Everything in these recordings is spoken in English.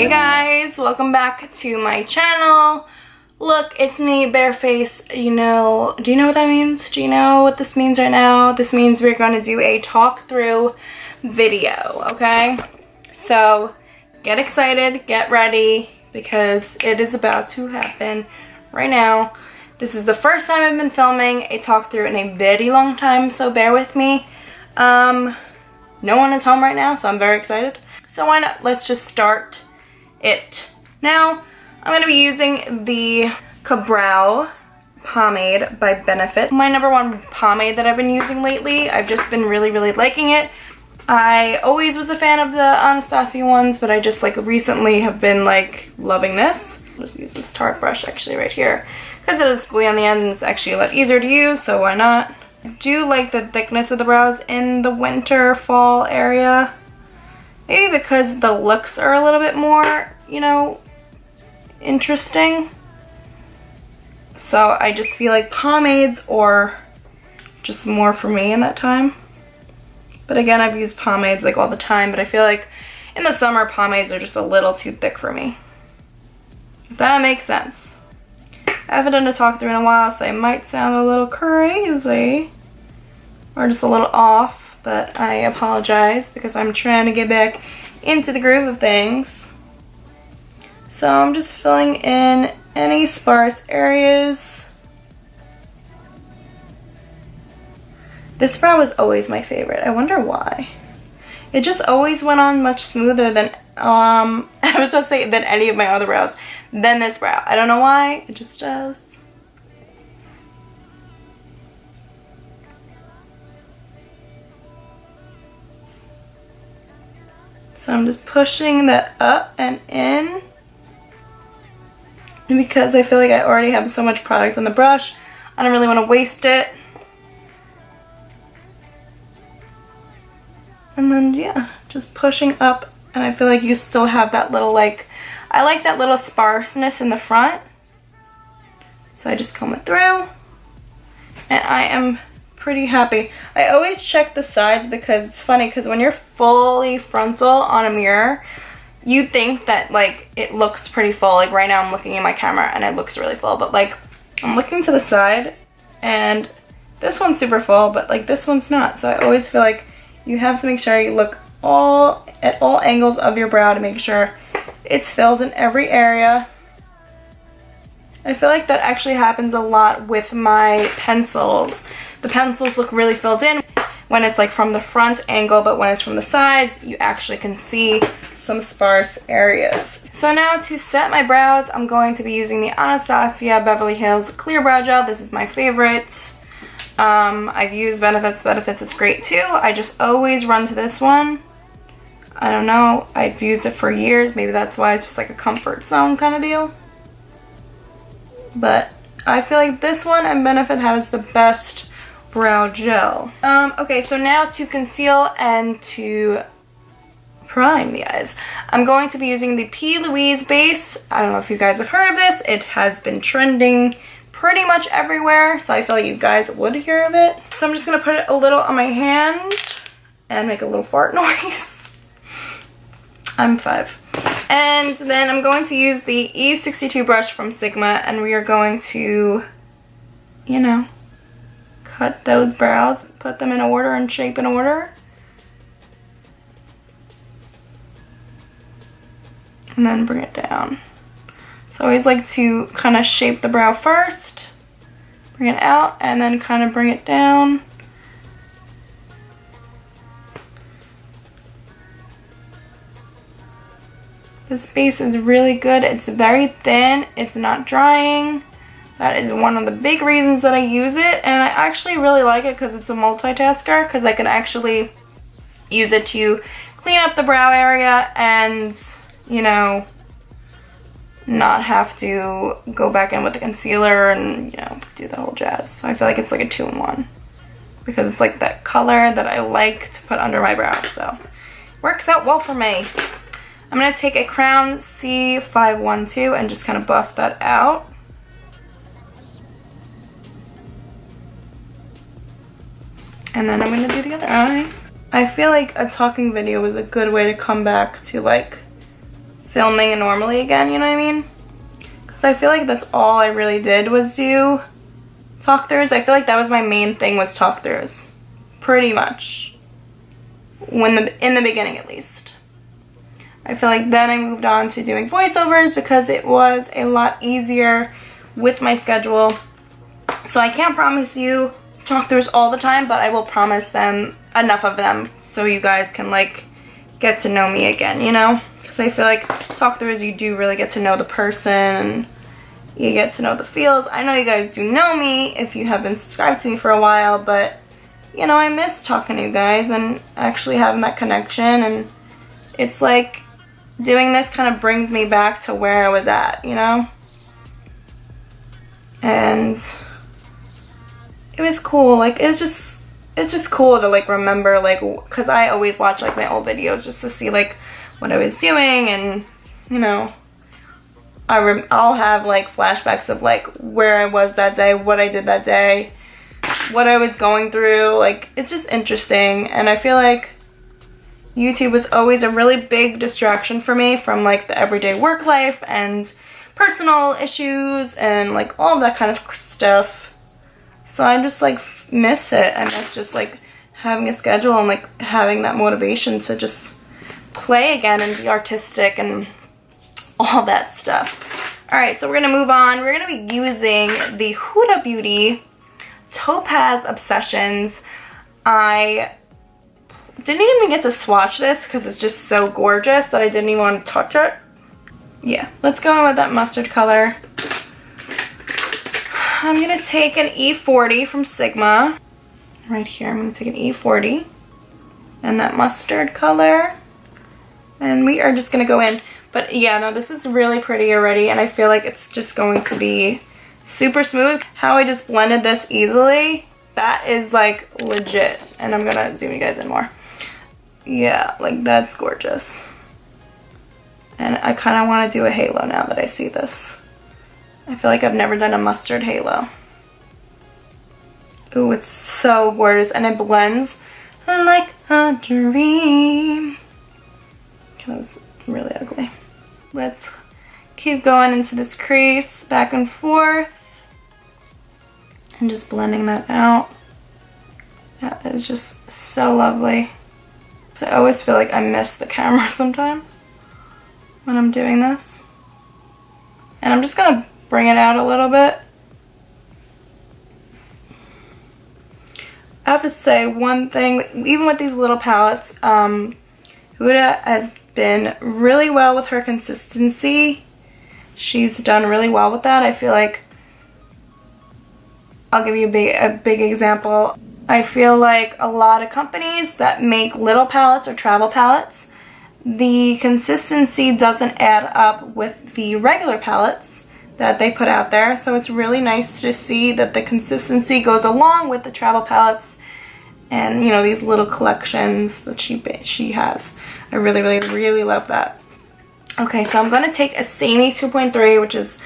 Hey guys, welcome back to my channel. Look, it's me, Bareface. Do you know what that means? Do you know what this means right now? This means we're going to do a talk through video, okay? So get excited, get ready, because it is about to happen right now. This is the first time I've been filming a talk through in a very long time, so bear with me. No one is home right now, so I'm very excited. So why not? Let's just start it. Now, I'm going to be using the Brow pomade by Benefit. My #1 pomade that I've been using lately. I've just been really liking it. I always was a fan of the Anastasia ones, but I just recently have been loving this. I'll just use this Tarte brush actually right here because it is squiggly on the end and it's actually a lot easier to use, so why not? I do like the thickness of the brows in the winter, fall area. Maybe because the looks are a little bit more, interesting. So I just feel like pomades or just more for me in that time. But again, I've used pomades all the time, but I feel like in the summer pomades are just a little too thick for me. If that makes sense. I haven't done a talk through in a while, so I might sound a little crazy or just a little off. But I apologize because I'm trying to get back into the groove of things. So I'm just filling in any sparse areas. This brow was always my favorite. I wonder why. It just always went on much smoother than, I was supposed to say than any of my other brows, than this brow. I don't know why, it just does. So I'm just pushing that up and in. And because I feel like I already have so much product on the brush, I don't really want to waste it. And then, yeah, just pushing up. And I feel like you still have that little, I like that little sparseness in the front. So I just comb it through. And I am pretty happy. I always check the sides because it's funny because when you're fully frontal on a mirror, you think that it looks pretty full. Right now I'm looking at my camera and it looks really full, but I'm looking to the side and this one's super full, but this one's not. So I always feel like you have to make sure you look at all angles of your brow to make sure it's filled in every area. I feel like that actually happens a lot with my pencils. The pencils look really filled in when it's from the front angle, but when it's from the sides, you actually can see some sparse areas. So now to set my brows, I'm going to be using the Anastasia Beverly Hills Clear Brow Gel. This is my favorite. I've used Benefits, it's great too. I just always run to this one. I don't know, I've used it for years. Maybe that's why it's just a comfort zone kind of deal. But I feel like this one and Benefit has the best brow gel. Okay, so now to conceal and to prime the eyes, I'm going to be using the P. Louise base. I don't know if you guys have heard of this. It has been trending pretty much everywhere, so I feel like you guys would hear of it. So I'm just gonna put it a little on my hand and make a little fart noise. I'm 5. And then I'm going to use the E62 brush from Sigma, and we are going to, cut those brows, put them in order and shape in order. And then bring it down. So I always like to kind of shape the brow first, bring it out, and then kind of bring it down. This base is really good. It's very thin. It's not drying. That is one of the big reasons that I use it, and I actually really like it because it's a multitasker, because I can actually use it to clean up the brow area and, not have to go back in with the concealer and, do the whole jazz. So I feel like it's a 2-in-1 because it's that color that I like to put under my brow, so works out well for me. I'm going to take a Crown C512 and just kind of buff that out. And then I'm going to do the other eye. I feel like a talking video was a good way to come back to filming normally again, you know what I mean? Because I feel like that's all I really did was do talk throughs. I feel like that was my main thing, was talk throughs. Pretty much. In the beginning at least. I feel like then I moved on to doing voiceovers because it was a lot easier with my schedule. So I can't promise you talk throughs all the time, but I will promise them enough of them so you guys can like get to know me again, you know? Because I feel like talk throughs, you do really get to know the person and you get to know the feels. I know you guys do know me if you have been subscribed to me for a while, but you know, I miss talking to you guys and actually having that connection, and it's like doing this kind of brings me back to where I was at, you know? And it was cool. Like, it's just cool to like remember, like, because I always watch like my old videos just to see like what I was doing, and you know, I'll have like flashbacks of like where I was that day, what I did that day, what I was going through. Like, it's just interesting, and I feel like YouTube was always a really big distraction for me from like the everyday work life and personal issues and like all of that kind of stuff. So I just like miss it. I miss just like having a schedule and like having that motivation to just play again and be artistic and all that stuff. Alright, so we're gonna move on. We're gonna be using the Huda Beauty Topaz Obsessions. I didn't even get to swatch this because it's just so gorgeous that I didn't even want to touch it. Yeah, let's go in with that mustard color. I'm going to take an E40 from Sigma. Right here, I'm going to take an E40 and that mustard color. And we are just going to go in. But yeah, no, this is really pretty already, and I feel like it's just going to be super smooth. How I just blended this easily, that is like legit. And I'm going to zoom you guys in more. Yeah, like that's gorgeous. And I kind of want to do a halo now that I see this. I feel like I've never done a mustard halo. Ooh, it's so gorgeous, and it blends like a dream. That was really ugly. Let's keep going into this crease, back and forth, and just blending that out. That is just so lovely. So I always feel like I miss the camera sometimes when I'm doing this. And I'm just gonna bring it out a little bit. I have to say one thing, even with these little palettes, Huda has been really well with her consistency. She's done really well with that. I feel like, I'll give you a big example. I feel like a lot of companies that make little palettes or travel palettes, the consistency doesn't add up with the regular palettes that they put out there. So it's really nice to see that the consistency goes along with the travel palettes and, you know, these little collections that she has. I really, really, really love that. Okay, so I'm going to take a Samey 2.3, which is,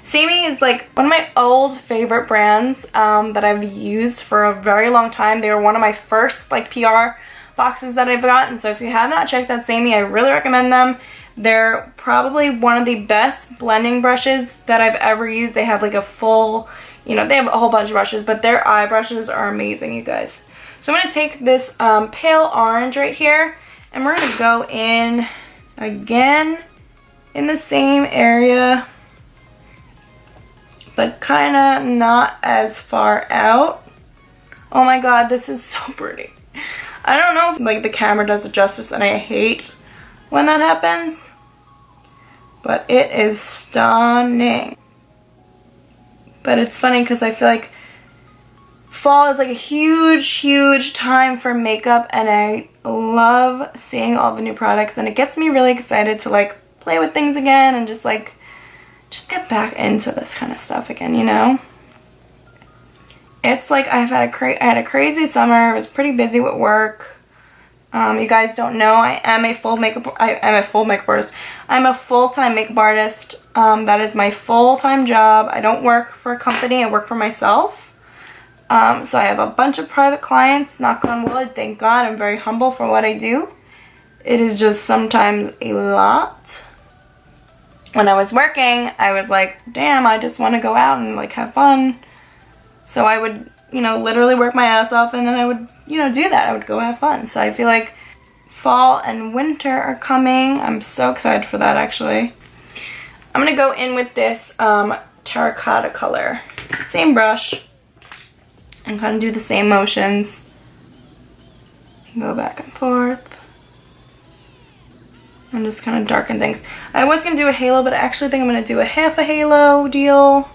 Samey is like one of my old favorite brands that I've used for a very long time. They were one of my first like PR boxes that I've gotten. So if you have not checked out Samey, I really recommend them. They're probably one of the best blending brushes that I've ever used. They have like a full, you know, they have a whole bunch of brushes, but their eye brushes are amazing, you guys. So I'm going to take this pale orange right here, and we're going to go in again in the same area, but kind of not as far out. Oh my god, this is so pretty. I don't know if like the camera does it justice, and I hate when that happens, but it is stunning. But it's funny because I feel like fall is like a huge time for makeup, and I love seeing all the new products, and it gets me really excited to like play with things again and just get back into this kind of stuff again, you know? It's like I had a crazy summer. I was pretty busy with work. You guys don't know, I am a full makeup artist. I'm a full-time makeup artist. That is my full-time job. I don't work for a company, I work for myself. So I have a bunch of private clients, knock on wood, thank God. I'm very humble for what I do. It is just sometimes a lot. when I was working, I was like, damn, I just want to go out and like have fun. So I would, you know, literally work my ass off, and then I would, you know, do that. I would go have fun. So I feel like fall and winter are coming. I'm so excited for that, actually. I'm gonna go in with this terracotta color. Same brush, and kind of do the same motions. Go back and forth. And just kind of darken things. I was gonna do a halo, but I actually think I'm gonna do a half a halo deal.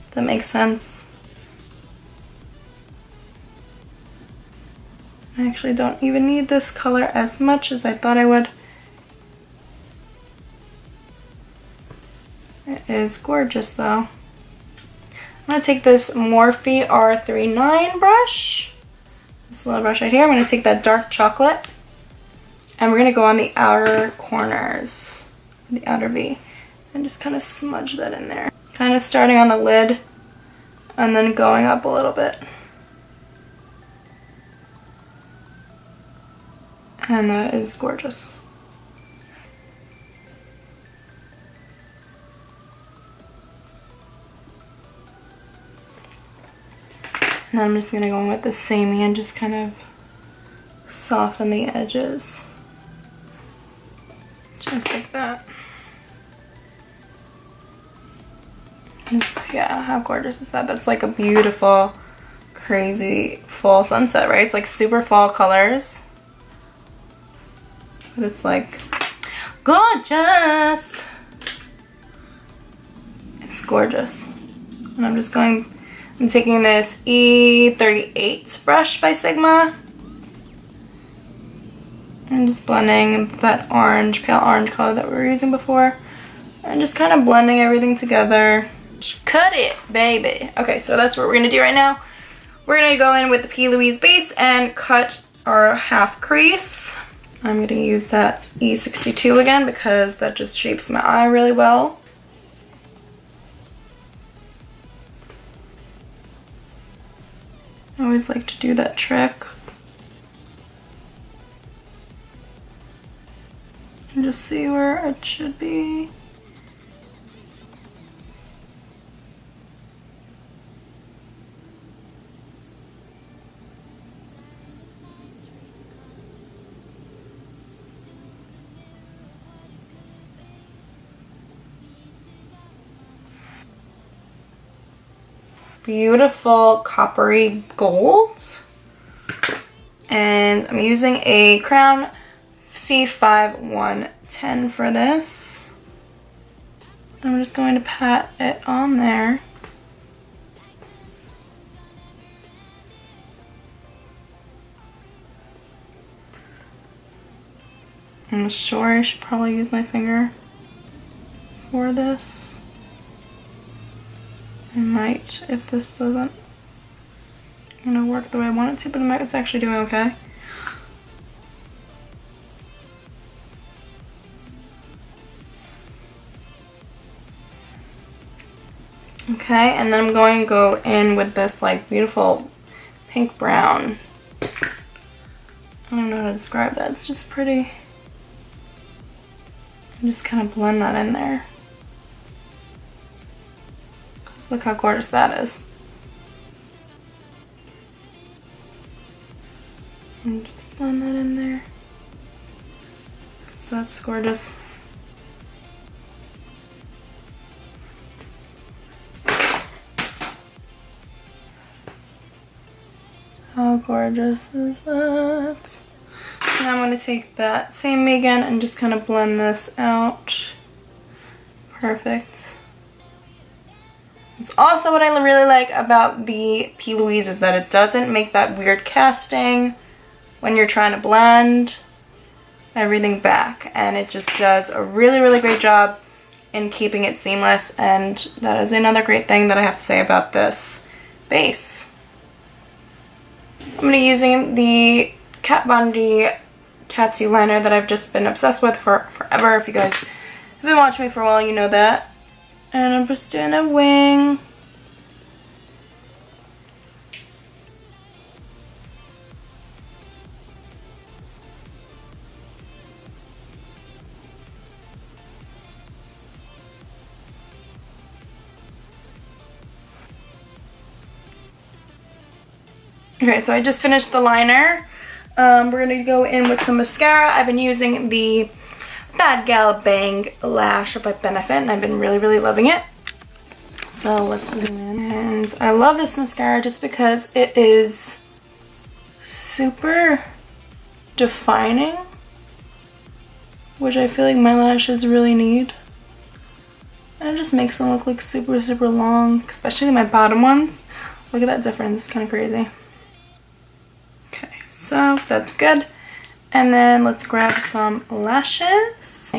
If that makes sense. I actually don't even need this color as much as I thought I would. It is gorgeous though. I'm gonna take this Morphe R39 brush. This little brush right here. I'm gonna take that dark chocolate, and we're gonna go on the outer corners, the outer V, and just kind of smudge that in there. Kind of starting on the lid and then going up a little bit. And that is gorgeous. And then I'm just gonna go in with the samey and just kind of soften the edges. Just like that. Yeah, how gorgeous is that? That's like a beautiful, crazy fall sunset, right? It's like super fall colors. But it's like gorgeous. It's gorgeous. And I'm just going, I'm taking this E38 brush by Sigma. I'm just blending that orange, pale orange color that we were using before. And just kind of blending everything together. Cut it, baby. Okay, so that's what we're gonna do right now. We're gonna go in with the P. Louise base and cut our half crease. I'm gonna use that E62 again because that just shapes my eye really well. I always like to do that trick. And just see where it should be. Beautiful coppery gold, and I'm using a Crown C5110 for this. I'm just going to pat it on there. I'm sure I should probably use my finger for this. I might, if this doesn't, you know, work the way I want it to, but it's actually doing okay. Okay, and then I'm going to go in with this like beautiful pink brown. I don't know how to describe that. It's just pretty. And just kind of blend that in there. Look how gorgeous that is. And just blend that in there. So that's gorgeous. How gorgeous is that? Now I'm going to take that same again and just kind of blend this out. Perfect. It's also what I really like about the P. Louise is that it doesn't make that weird casting when you're trying to blend everything back, and it just does a really, really great job in keeping it seamless, and that is another great thing that I have to say about this base. I'm going to be using the Kat Von D Tattoo liner that I've just been obsessed with for forever. If you guys have been watching me for a while, you know that. And I'm just doing a wing. Okay, so I just finished the liner. We're gonna go in with some mascara. I've been using the Bad Gal Bang Lash by Benefit, and I've been really loving it. So let's zoom in. And I love this mascara just because it is super defining, which I feel like my lashes really need. And it just makes them look like super long, especially my bottom ones. Look at that difference, it's kind of crazy. Okay, so that's good. And then let's grab some lashes.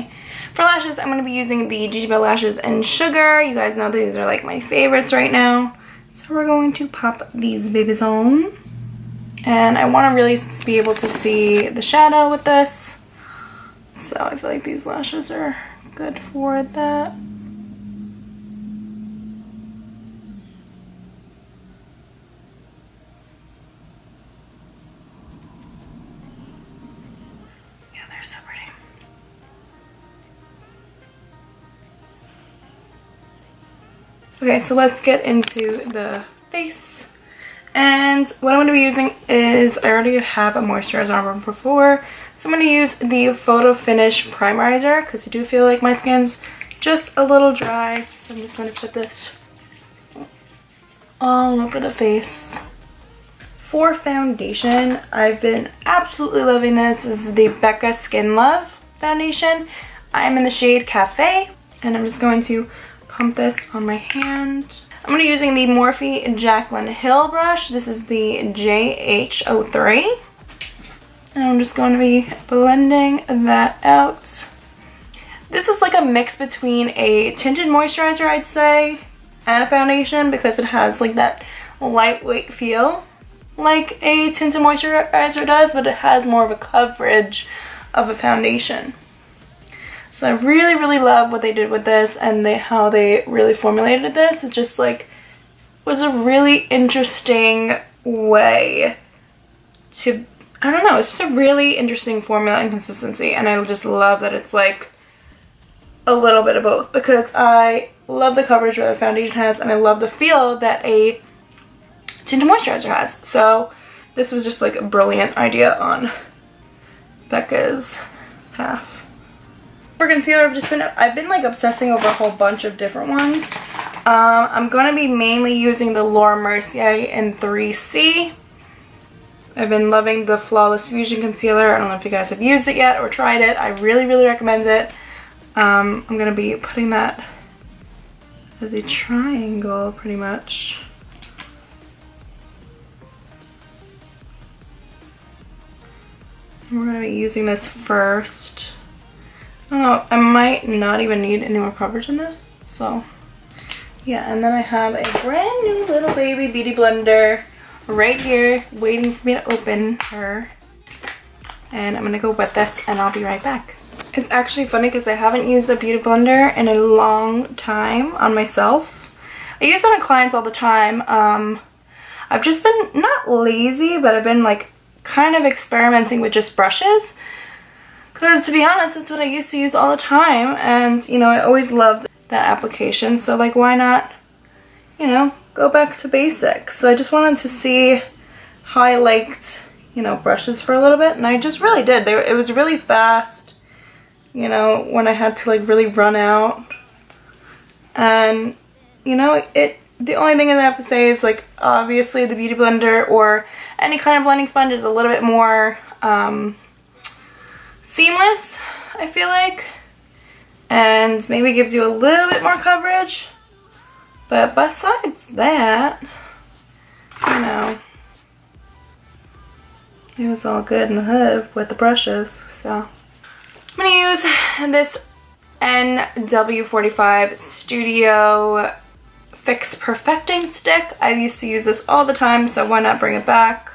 For lashes, I'm going to be using the Gigi Bell Lashes in Sugar. You guys know these are like my favorites right now. So we're going to pop these babies on. And I want to really be able to see the shadow with this. So I feel like these lashes are good for that. Yeah, they're so pretty. Okay, so let's get into the face. And what I'm going to be using is, I already have a moisturizer on from before. So I'm going to use the Photo Finish Primerizer because I do feel like my skin's just a little dry. So I'm just going to put this all over the face. For foundation, I've been absolutely loving this. This is the Becca Skin Love foundation. I'm in the shade Cafe, and I'm just going to pump this on my hand. I'm going to be using the Morphe Jaclyn Hill brush. This is the JH03. And I'm just going to be blending that out. This is like a mix between a tinted moisturizer, I'd say, and a foundation because it has like that lightweight feel like a tinted moisturizer does, but it has more of a coverage of a foundation. So I really love what they did with this, and how they really formulated this. It just like was a really interesting way to, I don't know, it's just a really interesting formula and consistency, and I just love that it's like a little bit of both because I love the coverage that a foundation has, and I love the feel that a tinted moisturizer has. So this was just like a brilliant idea on Becca's half. For concealer, I've been like obsessing over a whole bunch of different ones. I'm going to be mainly using the Laura Mercier in 3C. I've been loving the Flawless Fusion Concealer. I don't know if you guys have used it yet or tried it. I really recommend it. I'm going to be putting that as a triangle pretty much. We're going to be using this first. I don't know, I might not even need any more coverage in this, so yeah. And then I have a brand new little baby beauty blender right here waiting for me to open her, and I'm gonna go wet this and I'll be right back. It's actually funny because I haven't used a beauty blender in a long time on myself. I use it on clients all the time. I've just been not lazy, but I've been like kind of experimenting with just brushes. Because to be honest, that's what I used to use all the time, and you know, I always loved that application, so like why not, you know, go back to basics. So I just wanted to see how I liked, you know, brushes for a little bit, and I just really did. It was really fast, you know, when I had to like really run out, and you know, the only thing I have to say is like obviously the Beauty Blender or any kind of blending sponge is a little bit more seamless, I feel like, and maybe gives you a little bit more coverage, but besides that, you know, it was all good in the hood with the brushes. So I'm gonna use this NW45 Studio Fix Perfecting Stick. I used to use this all the time, so why not bring it back?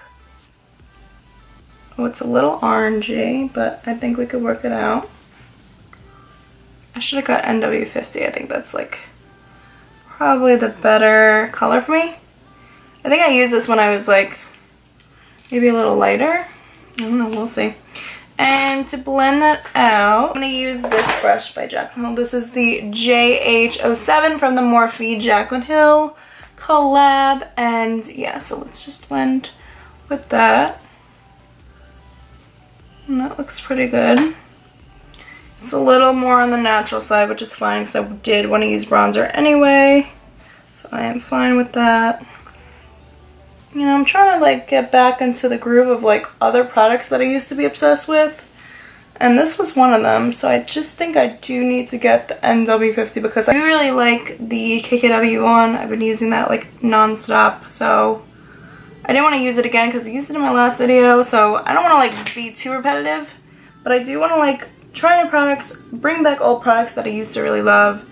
Oh, it's a little orangey, but I think we could work it out. I should have got NW50. I think that's like probably the better color for me. I think I used this when I was like maybe a little lighter. I don't know, we'll see. And to blend that out, I'm going to use this brush by Jaclyn Hill. This is the JH07 from the Morphe Jaclyn Hill collab. And yeah, so let's just blend with that. And that looks pretty good. It's a little more on the natural side, which is fine because I did want to use bronzer anyway. So I am fine with that. You know, I'm trying to like get back into the groove of like other products that I used to be obsessed with. And this was one of them. So I just think I do need to get the NW50 because I do really like the KKW one. I've been using that like non-stop. So I didn't want to use it again because I used it in my last video. So I don't want to like be too repetitive. But I do want to like try new products, bring back old products that I used to really love.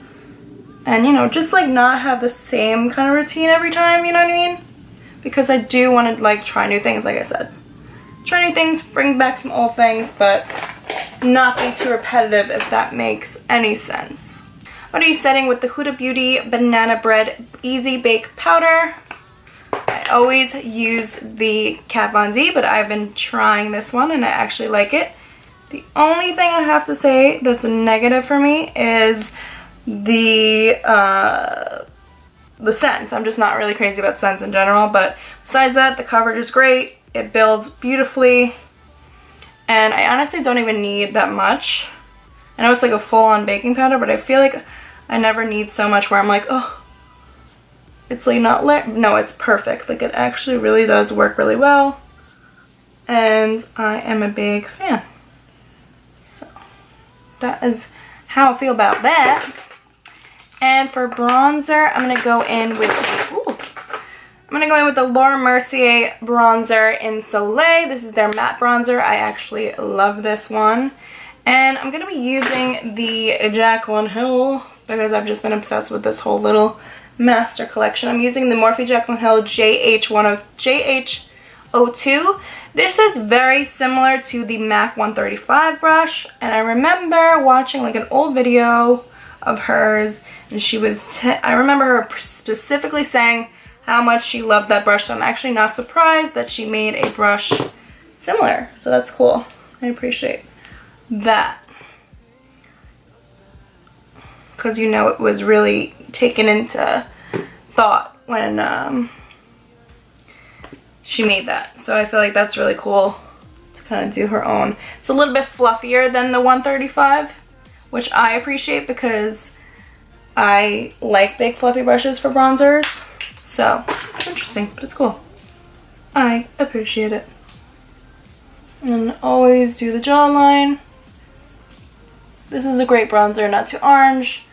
And you know, just like not have the same kind of routine every time, you know what I mean? Because I do want to like try new things, like I said. Try new things, bring back some old things, but not be too repetitive, if that makes any sense. What are you setting with the Huda Beauty Banana Bread Easy Bake Powder? I always use the Kat Von D, but I've been trying this one and I actually like it. The only thing I have to say that's a negative for me is the scent. I'm just not really crazy about scents in general, but besides that, the coverage is great. It builds beautifully, and I honestly don't even need that much. I know it's like a full-on baking powder, but I feel like I never need so much where I'm like, oh, it's like not lit. No, it's perfect. Like, it actually really does work really well, and I am a big fan. So that is how I feel about that. And for bronzer, I'm gonna go in with the Laura Mercier bronzer in Soleil. This is their matte bronzer. I actually love this one. And I'm gonna be using the Jaclyn Hill because I've just been obsessed with this whole little master collection. I'm using the Morphe Jaclyn Hill JH02. This is very similar to the MAC 135 brush, and I remember watching like an old video of hers, and I remember her specifically saying how much she loved that brush, so I'm actually not surprised that she made a brush similar. So that's cool. I appreciate that. Because you know it was really taken into thought when she made that. So I feel like that's really cool to kind of do her own. It's a little bit fluffier than the 135, which I appreciate because I like big fluffy brushes for bronzers. So it's interesting, but it's cool. I appreciate it. And always do the jawline. This is a great bronzer, not too orange,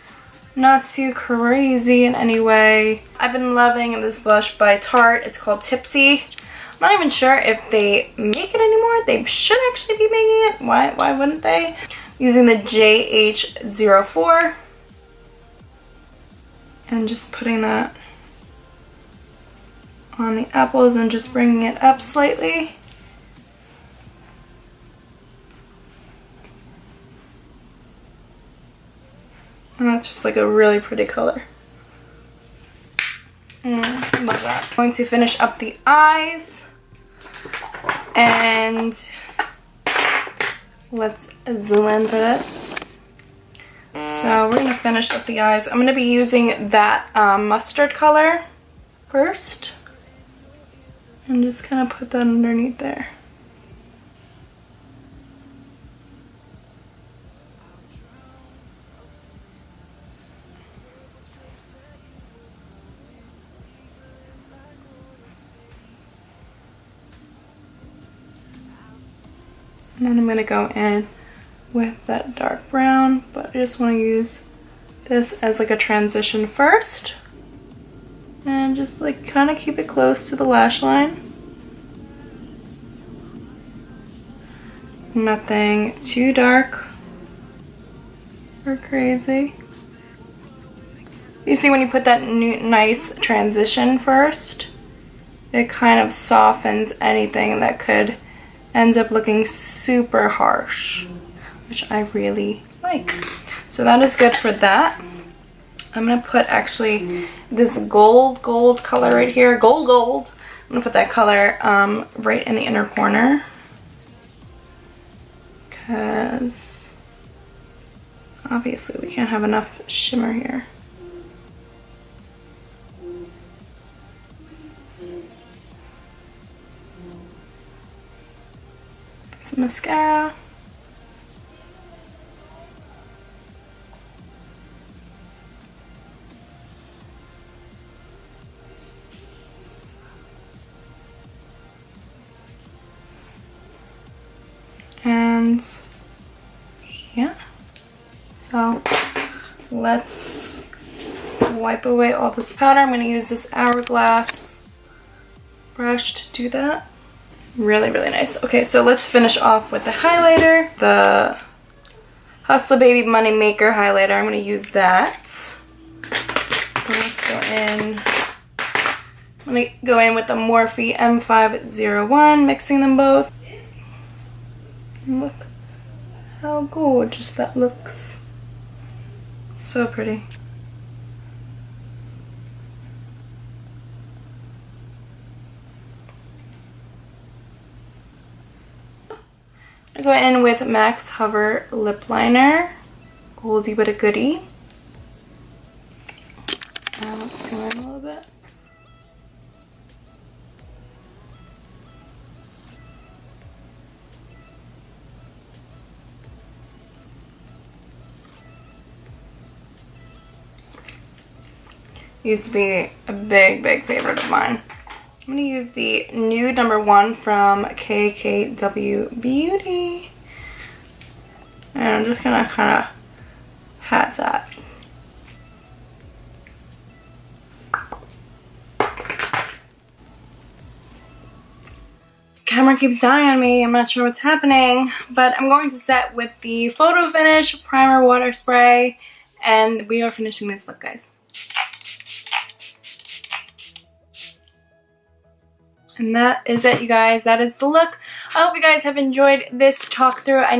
not too crazy in any way. I've been loving this blush by Tarte. It's called Tipsy. I'm not even sure if they make it anymore. They should actually be making it. Why wouldn't they? Using the JH04. And just putting that on the apples and just bringing it up slightly. And that's just like a really pretty color. Love that. I'm going to finish up the eyes. And let's zoom in for this. So we're going to finish up the eyes. I'm going to be using that mustard color first. And just kind of put that underneath there. And then I'm going to go in with that dark brown, but I just want to use this as like a transition first. And just like kind of keep it close to the lash line. Nothing too dark or crazy. You see when you put that nice transition first, it kind of softens anything that could end up looking super harsh, which I really like. So that is good for that. I'm gonna put actually this gold color right here, gold. I'm gonna put that color right in the inner corner because obviously we can't have enough shimmer here. some mascara. And yeah, so let's wipe away all this powder. I'm going to use this Hourglass brush to do that. Really, really nice. Okay, so let's finish off with the highlighter. The Hustler Baby Money Maker highlighter. I'm going to use that. So let's go in. I'm going to go in with the Morphe M501, mixing them both. Look how gorgeous that looks. So pretty. I go in with Max Hover Lip Liner, oldie but a goodie. Let's zoom in a little bit. Used to be a big, big favorite of mine. I'm going to use the Nude #1 from KKW Beauty. And I'm just going to kind of hat that. This camera keeps dying on me. I'm not sure what's happening. But I'm going to set with the Photo Finish Primer Water Spray. And we are finishing this look, guys. And that is it, you guys. That is the look. I hope you guys have enjoyed this talk through. I know